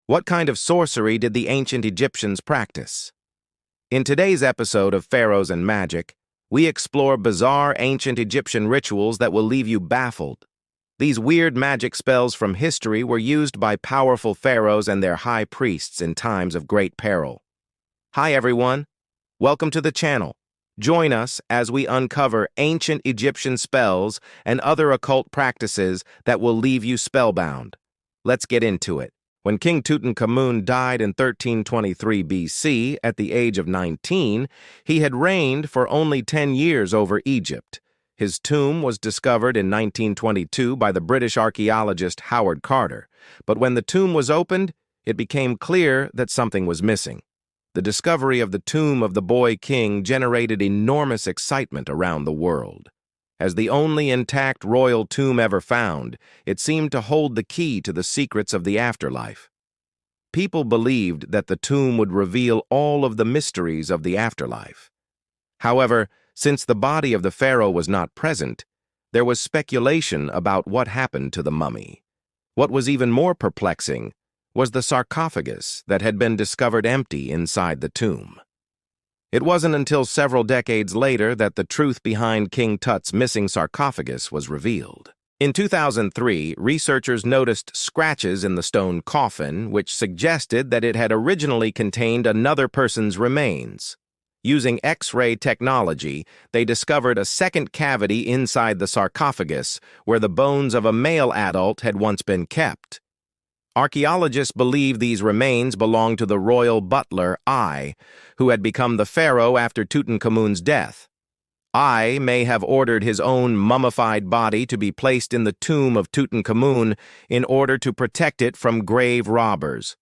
What kind of sorcery did the ancient Egyptians practice? In today's episode of Pharaohs and Magic, we explore bizarre ancient Egyptian rituals that will leave you baffled. These weird magic spells from history were used by powerful pharaohs and their high priests in times of great peril. Hi everyone, welcome to the channel. Join us as we uncover ancient Egyptian spells and other occult practices that will leave you spellbound. Let's get into it. When King Tutankhamun died in 1323 BC at the age of 19, he had reigned for only 10 years over Egypt. His tomb was discovered in 1922 by the British archaeologist Howard Carter, but when the tomb was opened, it became clear that something was missing. The discovery of the tomb of the boy king generated enormous excitement around the world. As the only intact royal tomb ever found, it seemed to hold the key to the secrets of the afterlife. People believed that the tomb would reveal all of the mysteries of the afterlife. However, since the body of the pharaoh was not present, there was speculation about what happened to the mummy. What was even more perplexing was the sarcophagus that had been discovered empty inside the tomb. It wasn't until several decades later that the truth behind King Tut's missing sarcophagus was revealed. In 2003, researchers noticed scratches in the stone coffin, which suggested that it had originally contained another person's remains. Using X-ray technology, they discovered a second cavity inside the sarcophagus where the bones of a male adult had once been kept. Archaeologists believe these remains belonged to the royal butler, Ai, who had become the pharaoh after Tutankhamun's death. Ai may have ordered his own mummified body to be placed in the tomb of Tutankhamun in order to protect it from grave robbers.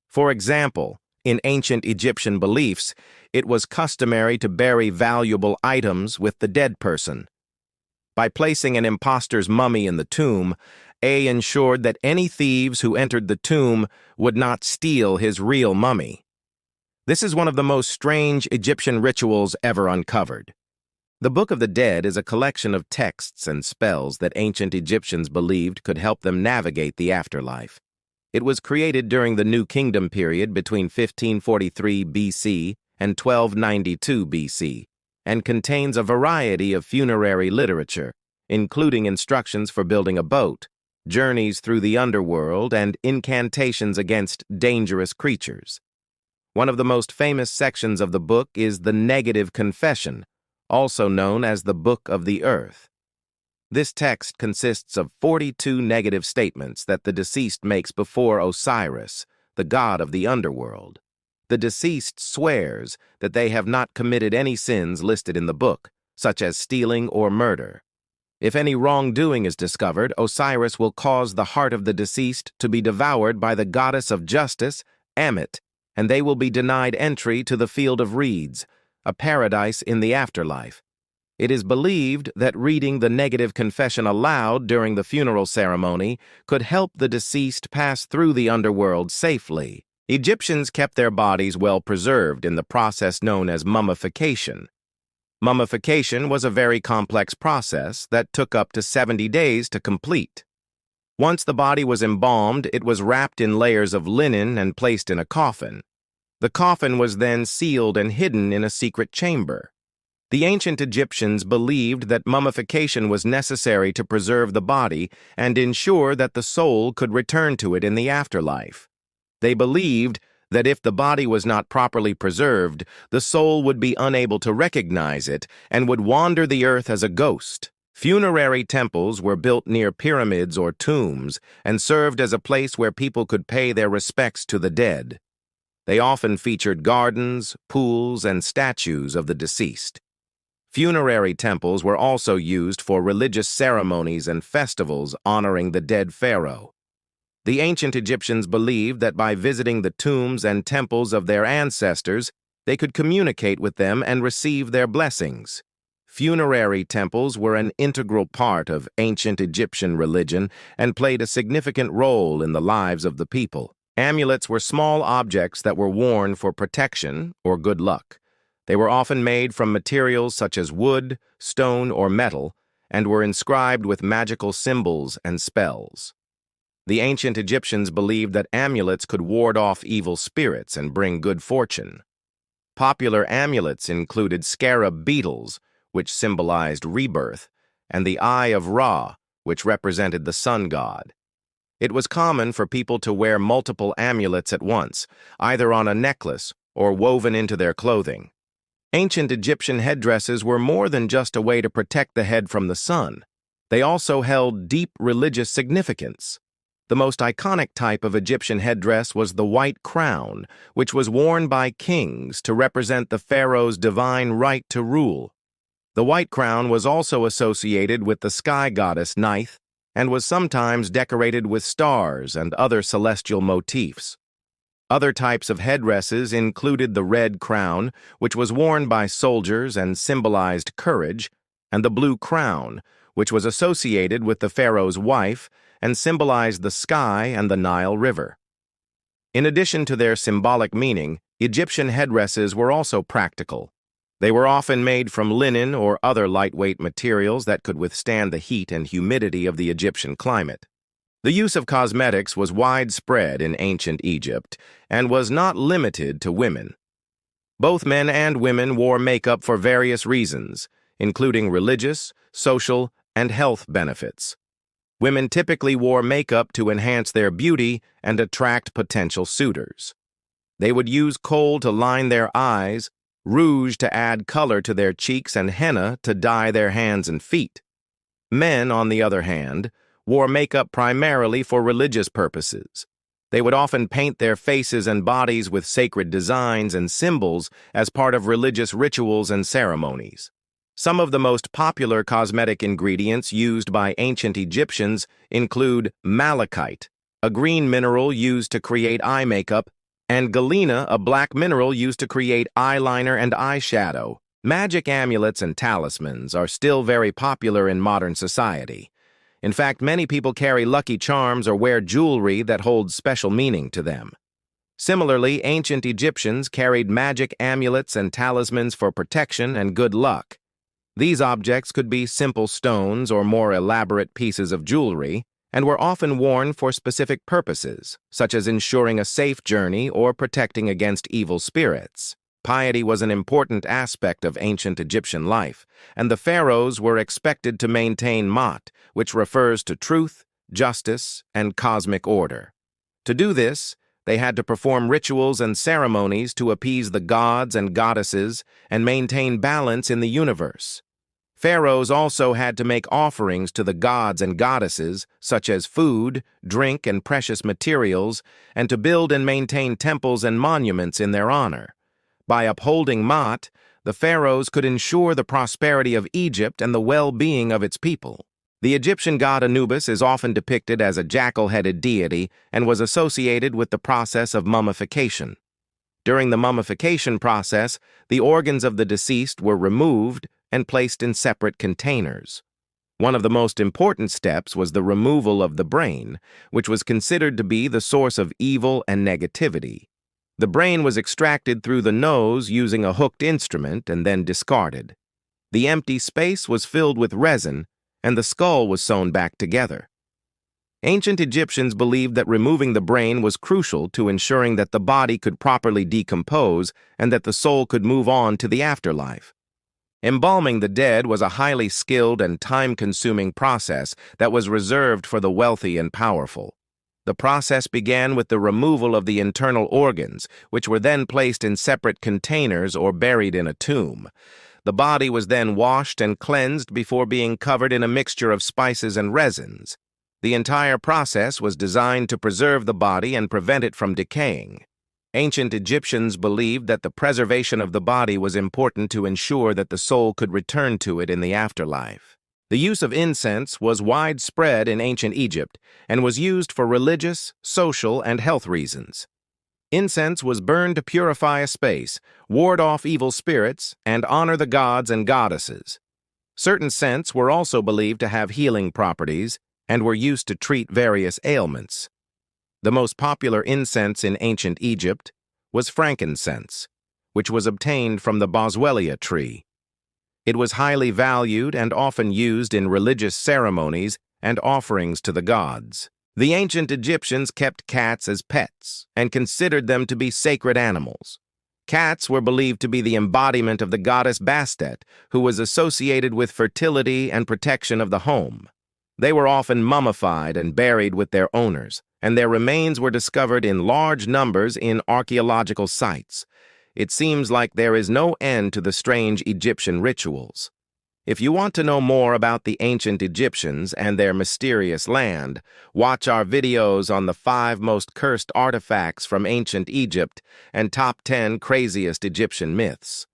For example, in ancient Egyptian beliefs, it was customary to bury valuable items with the dead person. By placing an impostor's mummy in the tomb, A ensured that any thieves who entered the tomb would not steal his real mummy. This is one of the most strange Egyptian rituals ever uncovered. The Book of the Dead is a collection of texts and spells that ancient Egyptians believed could help them navigate the afterlife. It was created during the New Kingdom period between 1543 BC and 1292 BC, and contains a variety of funerary literature, including instructions for building a boat, journeys through the underworld, and incantations against dangerous creatures. One of the most famous sections of the book is the Negative Confession, also known as the Book of the Earth. This text consists of 42 negative statements that the deceased makes before Osiris, the god of the underworld. The deceased swears that they have not committed any sins listed in the book, such as stealing or murder. If any wrongdoing is discovered, Osiris will cause the heart of the deceased to be devoured by the goddess of justice, Ammit, and they will be denied entry to the field of reeds, a paradise in the afterlife. It is believed that reading the negative confession aloud during the funeral ceremony could help the deceased pass through the underworld safely. Egyptians kept their bodies well preserved in the process known as mummification. Mummification was a very complex process that took up to 70 days to complete. Once the body was embalmed, it was wrapped in layers of linen and placed in a coffin. The coffin was then sealed and hidden in a secret chamber. The ancient Egyptians believed that mummification was necessary to preserve the body and ensure that the soul could return to it in the afterlife. They believed that if the body was not properly preserved, the soul would be unable to recognize it and would wander the earth as a ghost. Funerary temples were built near pyramids or tombs and served as a place where people could pay their respects to the dead. They often featured gardens, pools, and statues of the deceased. Funerary temples were also used for religious ceremonies and festivals honoring the dead pharaoh. The ancient Egyptians believed that by visiting the tombs and temples of their ancestors, they could communicate with them and receive their blessings. Funerary temples were an integral part of ancient Egyptian religion and played a significant role in the lives of the people. Amulets were small objects that were worn for protection or good luck. They were often made from materials such as wood, stone, or metal, and were inscribed with magical symbols and spells. The ancient Egyptians believed that amulets could ward off evil spirits and bring good fortune. Popular amulets included scarab beetles, which symbolized rebirth, and the Eye of Ra, which represented the sun god. It was common for people to wear multiple amulets at once, either on a necklace or woven into their clothing. Ancient Egyptian headdresses were more than just a way to protect the head from the sun. They also held deep religious significance. The most iconic type of Egyptian headdress was the white crown, which was worn by kings to represent the pharaoh's divine right to rule. The white crown was also associated with the sky goddess Neith and was sometimes decorated with stars and other celestial motifs. Other types of headdresses included the red crown, which was worn by soldiers and symbolized courage, and the blue crown, which was associated with the pharaoh's wife and symbolized the sky and the Nile River. In addition to their symbolic meaning, Egyptian headdresses were also practical. They were often made from linen or other lightweight materials that could withstand the heat and humidity of the Egyptian climate. The use of cosmetics was widespread in ancient Egypt and was not limited to women. Both men and women wore makeup for various reasons, including religious, social, and health benefits. Women typically wore makeup to enhance their beauty and attract potential suitors. They would use kohl to line their eyes, rouge to add color to their cheeks, and henna to dye their hands and feet. Men, on the other hand, wore makeup primarily for religious purposes. They would often paint their faces and bodies with sacred designs and symbols as part of religious rituals and ceremonies. Some of the most popular cosmetic ingredients used by ancient Egyptians include malachite, a green mineral used to create eye makeup, and galena, a black mineral used to create eyeliner and eyeshadow. Magic amulets and talismans are still very popular in modern society. In fact, many people carry lucky charms or wear jewelry that holds special meaning to them. Similarly, ancient Egyptians carried magic amulets and talismans for protection and good luck. These objects could be simple stones or more elaborate pieces of jewelry, and were often worn for specific purposes, such as ensuring a safe journey or protecting against evil spirits. Piety was an important aspect of ancient Egyptian life, and the pharaohs were expected to maintain Ma'at, which refers to truth, justice, and cosmic order. To do this, they had to perform rituals and ceremonies to appease the gods and goddesses and maintain balance in the universe. Pharaohs also had to make offerings to the gods and goddesses, such as food, drink, and precious materials, and to build and maintain temples and monuments in their honor. By upholding Ma'at, the pharaohs could ensure the prosperity of Egypt and the well-being of its people. The Egyptian god Anubis is often depicted as a jackal-headed deity and was associated with the process of mummification. During the mummification process, the organs of the deceased were removed and placed in separate containers. One of the most important steps was the removal of the brain, which was considered to be the source of evil and negativity. The brain was extracted through the nose using a hooked instrument and then discarded. The empty space was filled with resin, and the skull was sewn back together. Ancient Egyptians believed that removing the brain was crucial to ensuring that the body could properly decompose and that the soul could move on to the afterlife. Embalming the dead was a highly skilled and time-consuming process that was reserved for the wealthy and powerful. The process began with the removal of the internal organs, which were then placed in separate containers or buried in a tomb. The body was then washed and cleansed before being covered in a mixture of spices and resins. The entire process was designed to preserve the body and prevent it from decaying. Ancient Egyptians believed that the preservation of the body was important to ensure that the soul could return to it in the afterlife. The use of incense was widespread in ancient Egypt and was used for religious, social, and health reasons. Incense was burned to purify a space, ward off evil spirits, and honor the gods and goddesses. Certain scents were also believed to have healing properties and were used to treat various ailments. The most popular incense in ancient Egypt was frankincense, which was obtained from the boswellia tree. It was highly valued and often used in religious ceremonies and offerings to the gods. The ancient Egyptians kept cats as pets and considered them to be sacred animals. Cats were believed to be the embodiment of the goddess Bastet, who was associated with fertility and protection of the home. They were often mummified and buried with their owners, and their remains were discovered in large numbers in archaeological sites. It seems like there is no end to the strange Egyptian rituals. If you want to know more about the ancient Egyptians and their mysterious land, watch our videos on the 5 most cursed artifacts from ancient Egypt and top 10 craziest Egyptian myths.